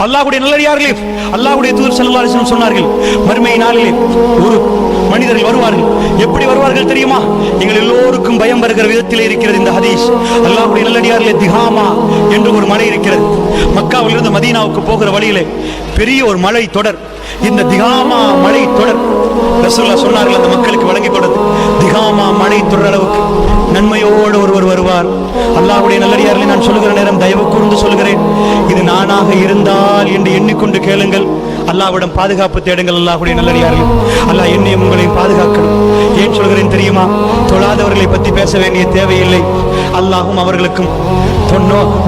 அல்லாஹ்வுடைய நல்லடியார்களே, அல்லாஹ்வுடைய தூதர் ஸல்லல்லாஹு அலைஹி வஸல்லம் சொன்னார்கள், மறுமை நாளிலே ஒரு மனிதர்கள் வருவார்கள். எப்படி வருவார்கள் தெரியுமா? எங்கள் எல்லோருக்கும் பயம் வருகிற விதத்தில் இருக்கிறது இந்த ஹதீஸ். அல்லாஹ்வுடைய நல்லடியார்களே, திஹாமா என்று ஒரு மலை இருக்கிறது. மக்காவிலிருந்து மதீனாவுக்கு போகிற வழியிலே பெரிய ஒரு மலை தொடர். இந்த திஹாமா மலை தொடர் ரசூலுல்லாஹ் சொன்னார்கள், அந்த மக்களுக்கு வழங்கிக் கொடுத்து, திஹாமா மலை தொடர் அளவுக்கு நன்மையோடு ஒருவர் வருவார். அல்லாஹ்வுடைய நல்லடியார்களை நான் சொல்லுகிற நேரம் தயவு கூர்ந்து சொல்கிறேன், இது நானாக இருந்தால் என்று எண்ணிக்கொண்டு கேளுங்கள். அல்லாஹ்விடம் பாதுகாப்பு தேடுங்கள். அல்லாஹ்வுடைய நல்லடியார்கள், அல்லாஹ் என்னையும் உங்களையும் பாதுகாக்கணும். ஏன் சொல்கிறேன் தெரியுமா? தொழாதவர்களை பற்றி பேச வேண்டிய தேவையில்லை. அல்லாஹும் அவர்களுக்கும்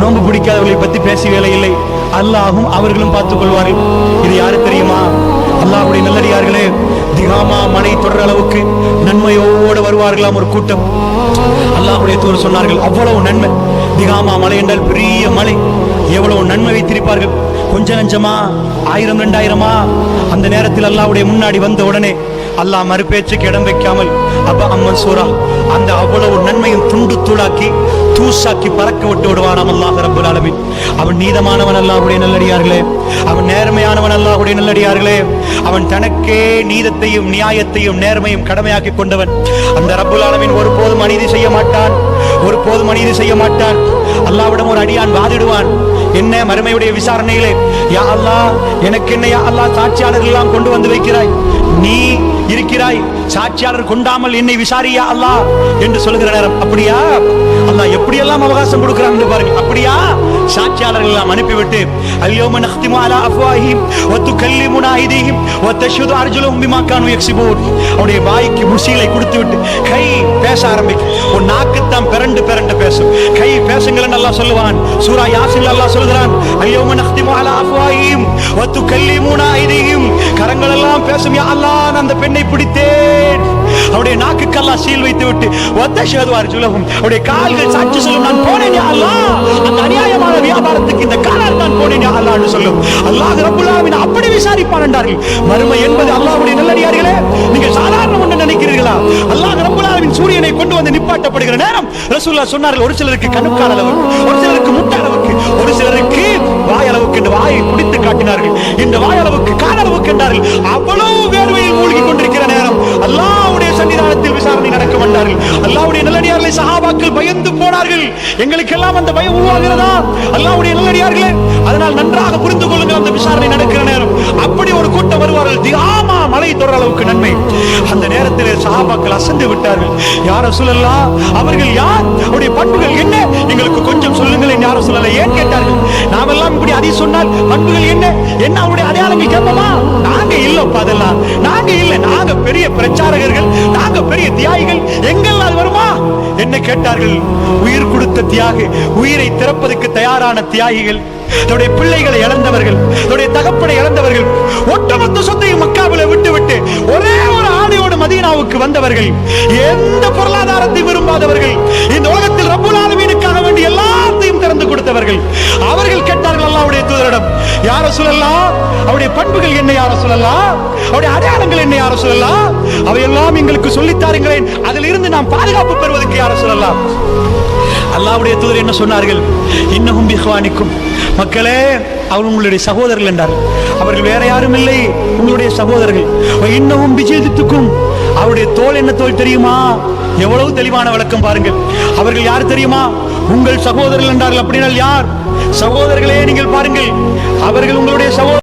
நோன்பு பிடிக்காதவர்களை பற்றி பேச வேலையில்லை. அல்லாஹும் அவர்களும் பார்த்துக் கொள்வார்கள். இது யாரு தெரியுமா? அல்லாஹ்வுடைய நல்லடியார்களே, திஹாமா மலை தொடர் அளவுக்கு நன்மையோடு வருவார்களாம் ஒரு கூட்டம். அல்லாஹ்வுடைய தூதர் சொன்னார்கள், அவ்வளவு நன்மை. திஹாமா மலை என்றால் பெரிய மலை, எவ்வளவு நன்மை வைத்திருப்பார்கள். கொஞ்ச நஞ்சமா, 1000 2000 அந்த நேரத்தில் அல்லாஹ்வுடைய முன்னாடி வந்த உடனே அல்லாஹ் மறுபேச்சுக்கு இடம் வைக்காமல் அப்பா அம்மன் சூரா அந்த அவ்வளவு நன்மையும் துண்டு தூளாக்கி தூசாக்கி பறக்க விட்டு விடுவானாம் அல்லாஹ் ரப்பல் ஆலமீன். அவன் நீதமானவன் அல்லாஹ்வுடைய நல்லடியார்களே, அவன் நேர்மையானவன் அல்லாஹ்வுடைய நல்லடியார்களே. அவன் தனக்கே நீதத்தையும் நியாயத்தையும் நேர்மையும் கடமையாக்கி கொண்டவன். அந்த ரப்பல் ஆலமீன் ஒருபோதும் அநீதி செய்ய மாட்டான், ஒருபோதும் அநீதி செய்ய மாட்டான். அல்லாஹ்விடம் ஒரு அடியான் வாதிடுவான், என்ன மறுமையுடைய விசாரணையிலே, யா அல்லாஹ் எனக்கு என்ன யா அல்லாஹ் சாட்சியாளர்கள் எல்லாம் கொண்டு வந்து வைக்கிறாய், நீ இருக்கிறாய், சாட்சியாளர் கொண்டாமல் என்னை விசாரியா அல்லாஹ் என்று சொல்லுகிற நேரம், அப்படியா அல்லாஹ் எப்படியெல்லாம் அவகாசம் கொடுக்கிறான் பாருங்க. அப்படியா சாட்சியாளர்கள் எல்லாம் அனுப்பிவிட்டு, அல்யௌம நக்திமு அலா அஃப்வாஹிஹிம் வ துகல்லிமுனா ஐதீஹிம் வ தஷ்ஹது அர்ஜுலுஹும் பிமா கானூ யக்ஸிபூன். அவருடைய வாய்க்கு முசீலை கொடுத்து விட்டு கை பேச ஆரம்பிக்கும். ஒரு நாக்குத்தான் பிறண்டு பிறண்டு பேசும், கை பேசுங்கள் அல்லாஹ் சொல்லுவான். சூரா யாசின் அல்லாஹ் சொல்கிறான், அல்யௌம நக்திமு அலா அஃப்வாஹிஹிம் வ துகல்லிமுனா ஐதீஹிம். கரங்கள் எல்லாம் பேசும், யா அல்லாஹ் நான் அந்த பெண்ணை பிடித்தேன். அவருடைய நாக்குக்கு அல்லாஹ் சீல் வைத்து விட்டு வ தஷ்ஹது அர்ஜுலுஹும், அவருடைய கால்கள் சாட்சி சொல்லும், நான் போனேன் யா அல்லாஹ், அந்த அநியாயமான வியாபாரத்துக்கு இந்த காலால் தான் போனேன் யா அல்லாஹ் என்று சொல்லும். அல்லாஹ் ரப்பல் ஆலமீன் அப்படி விசாரிப்பான் என்றார்கள். மறுமை என்பது அல்லாஹ்வுடைய நல்லடியார்களே, நீங்கள் சாதாரண ஒன்று நினைக்கிறீர்களா? அல்லாஹ் ரப்பல் ஆலமீன் சூரியனை கொண்டு வந்து நிப்பாட்டப்படுகிற நேரம் ரசூலுல்லாஹ் சொன்னார்கள், ஒரு சிலருக்கு கணுக்கால் அளவுக்கு, ஒரு சிலருக்கு முட்டை அளவுக்கு, ஒரு சிலருக்கு வாய் அளவுக்கு என்று வாயை பிடித்து காட்டினார்கள். இந்த வாய் அளவுக்கு கால் அளவுக்கு என்றார்கள். அவ்வளவு வேர்வையில் மூழ்கி கொண்டிருக்கிற நேரம் அல்லாஹ்வுடைய சன்னிதானத்தில் விசாரணை நடக்க மாட்டார்கள். அல்லாஹ்வுடைய நல்லடியார்களை சஹாபாக்கள் பயந்து போனார்கள். எங்களுக்கெல்லாம் அந்த பயம் உருவாகிறதா? அல்லாஹ்வுடைய நல்லடியார்களே, அதனால் நன்றாக புரிந்து கொள்ளுங்கள். அந்த விசாரணை நடக்கிற நேரம் அப்படி ஒரு கூட்டம் வருவார்கள், திஹாமா மலை தொடர் அளவுக்கு நன்மை. அந்த நேரத்தில் சஹாபாக்கள் அசந்து விட்டார்கள். யா ரசூலல்லாஹ், அவர்கள் யார், அவருடைய பண்புகள் என்ன, எங்களுக்கு கொஞ்சம் சொல்லுங்கள் யா ரசூலல்லாஹ். ஏன் கேட்டார்கள்? நாமெல்லாம் இப்படி அதை சொன்னால் பண்புகள் என்ன என்ன அவருடைய அடையாளங்கள் கேட்போமா? நாங்க இல்லப்பா, அதெல்லாம் நாங்க இல்ல, நாங்க பெரிய பிரச்சாரகர்கள், நாங்க பெரிய தியாகிகள், எங்கள் அது வருமா? என்ன கேட்டார்கள்? உயிர் கொடுத்த தியாகி, உயிரை திறப்பதற்கு தயாரான தியாகிகள், தன்னுடைய பிள்ளைகளை இழந்தவர்கள், தன்னுடைய தகப்பனை இழந்தவர்கள், ஒட்டுமொத்த சொத்தையும் மக்காவிலே விட்டுவிட்டு ஒரே ஒரு ஆடையோடு மதீனாவுக்கு வந்தவர்கள், எந்த பொருளாதாரத்தையும் விரும்பாதவர்கள், இந்த உலகத்தில் ரப்பல் ஆலமீனுக்காக வேண்டி எல்லாத்தையும் திறந்து கொடுத்தவர்கள். அவர்கள் கேட்டார்கள் அல்லாஹ்வுடைய தூதரிடம், யா ரசூலல்லாஹ், அவருடைய பண்புகள் என்ன யா ரசூலல்லாஹ், அவருடைய அடையாளங்கள் என்ன யா ரசூலல்லாஹ், அவையெல்லாம் எங்களுக்கு சொல்லித் தாருங்களேன், அதில் இருந்து நாம் பாதுகாப்பு பெறுவதற்கு யா ரசூலல்லாஹ். அல்லாஹ்வுடைய தூதர் என்ன சொன்னார்கள்? இன்னஹும் பிஹ்வானிக்கும், மக்களே அவர் உங்களுடைய சகோதரர்கள் என்றார்கள். அவர்கள் வேற யாரும் இல்லை, உங்களுடைய சகோதரர்கள். இன்னஹும் பிஜில்துக்கும், அவருடைய தோல் என்ன தோல் தெரியுமா? எவ்வளவு தெளிவான விளக்கம் பாருங்கள். அவர்கள் யார் தெரியுமா? உங்கள் சகோதரர்கள் என்றார்கள். அப்படினால் யார்? சகோதரர்களே, நீங்கள் பாருங்கள், அவர்கள்